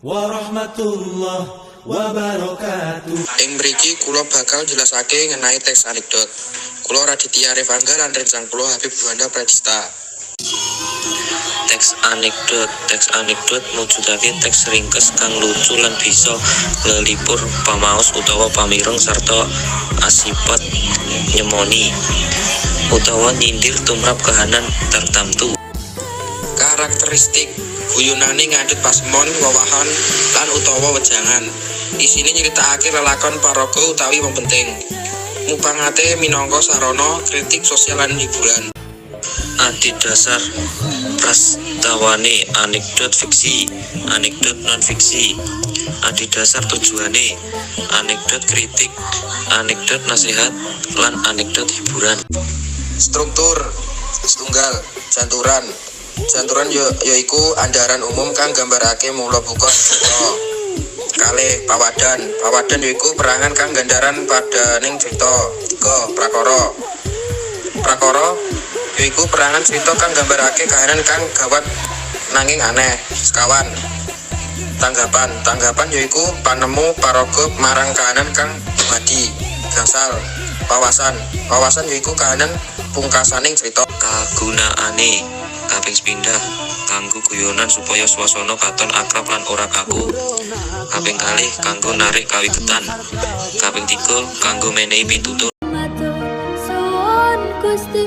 warahmatullahi wabarakatuh. Ing mriki kula bakal jelasake ngenai teks anekdot. Kula Raditya Revangga lan rencang kula Habib Juanda Pradista. Teks anekdot mujudake teks ringkes kang lucu lan bisa nglipur pamaos utawa pamireng sarta asipat nyemoni utawa nyindir tumrap kahanan tertentu. Karakteristik guyonane ngandhut pasemon, wewahan lan utawa wejangan. Isine nyritakake lelakon paraga utawi wong penting. Mupangate minangka sarana kritik sosial lan hiburan. Adhedhasar prastawane anekdot fiksi, anekdot non fiksi. Adhedhasar tujuane anekdot kritik, anekdot nasihat lan anekdot hiburan. Struktur setunggal janturan. Janturan yaiku andharan umum kang gambarake mula buka cerita. Kalih pawadan yaiku perangan kang gandaran padaning cerita. 3 prakara yaiku perangan cerita kang gambarake kahanan kang gawat nanging aneh. Sekawan tanggapan yaiku panemu paraga marang kahanan kang dumadi. Gangsal wawasan yaiku kahanan pungkasaning cerita. Kagunaane kaping sepindhah kanggo guyonan supaya swasana katon akrab lan ora kaku. Kaping kalih kanggo narik kawigetan. Kaping 3 kanggo menehi pitutur. Suwun Gusti